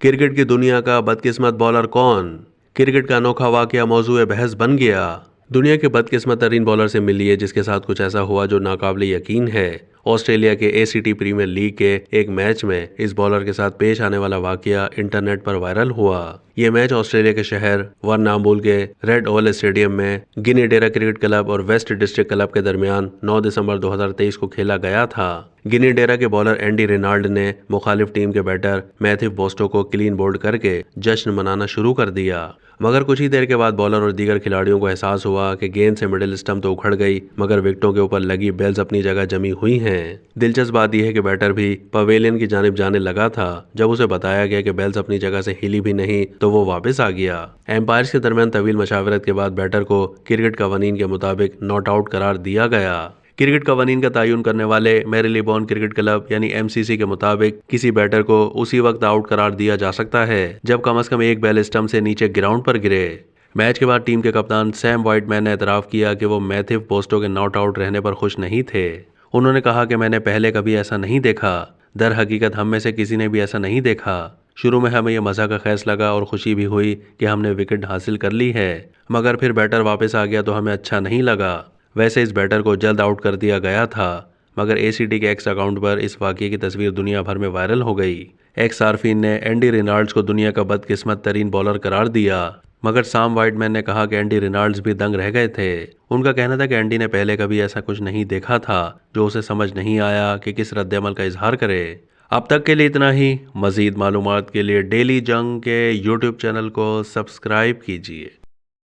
Cricket की दुनिया का बदकिस्मत बॉलर कौन? क्रिकेट का अनोखा वाकया मौजूए बहस बन गया। दुनिया के बदकिस्मत तरीन बॉलर से मिलिए जिसके साथ कुछ ऐसा हुआ जो नाकाबिले यकीन है। ऑस्ट्रेलिया के एसीटी प्रीमियर लीग के एक मैच में इस बॉलर के साथ पेश आने वाला वाकया इंटरनेट पर वायरल हुआ। ये मैच ऑस्ट्रेलिया के शहर वर्नाम्बुल के रेड ओवल स्टेडियम में गिनीडेरा क्रिकेट क्लब और वेस्ट डिस्ट्रिक्ट क्लब के दरमियान 9 दिसंबर 2023 को खेला गया था। गिनीडेरा के बॉलर एंडी रेनाल्ड ने मुखालिफ टीम के बैटर मैथ्यू बोस्टो को क्लीन बोल्ड करके जश्न मनाना शुरू कर दिया। मगर कुछ ही देर के बाद बॉलर और दीगर खिलाड़ियों को एहसास हुआ कि गेंद से मिडिल स्टंप तो उखड़ गई, मगर विकेटों के ऊपर लगी बेल्स अपनी जगह जमी हुई हैं। दिलचस्प बात यह है कि बैटर भी पवेलियन की जानिब जाने लगा था। जब उसे बताया गया कि बेल्स अपनी जगह से हिली भी नहीं तो वो वापस आ गया। एम्पायर्स के दरमियान तवील मशावरत के बाद बैटर को क्रिकेट कवानीन के मुताबिक नॉट आउट करार दिया गया। क्रिकेट कवानीन का तयन करने वाले मैरीलेबोन क्रिकेट क्लब यानी एमसीसी के मुताबिक किसी बैटर को उसी वक्त आउट करार दिया जा सकता है जब कम से कम एक बैल स्टंप से नीचे ग्राउंड पर गिरे। मैच के बाद टीम के कप्तान सैम व्हाइटमैन ने एतराफ़ किया कि वो मैथ्यू बोस्टो के नॉट आउट रहने पर खुश नहीं थे। उन्होंने कहा कि मैंने पहले कभी ऐसा नहीं देखा। दर हकीकत हम में से किसी ने भी ऐसा नहीं देखा। शुरू में हमें यह मज़ा का खैस लगा और खुशी भी हुई कि हमने विकेट हासिल कर ली है, मगर फिर बैटर वापस आ गया तो हमें अच्छा नहीं लगा। वैसे इस बैटर को जल्द आउट कर दिया गया था, मगर एसीटी के एक्स अकाउंट पर इस वाक़ये की तस्वीर दुनिया भर में वायरल हो गई। एक्स सार्फिन ने एंडी रेनाल्ड्स को दुनिया का बदकिस्मत तरीन बॉलर करार दिया, मगर सैम व्हाइटमैन ने कहा कि एंडी रेनाल्ड्स भी दंग रह गए थे। उनका कहना था कि एंडी ने पहले कभी ऐसा कुछ नहीं देखा था जो उसे समझ नहीं आया कि किस रद्द-ए-अमल का इजहार करे। अब तक के लिए इतना ही। मज़ीद मालूमात के लिए डेली जंग के यूट्यूब चैनल को सब्सक्राइब कीजिए।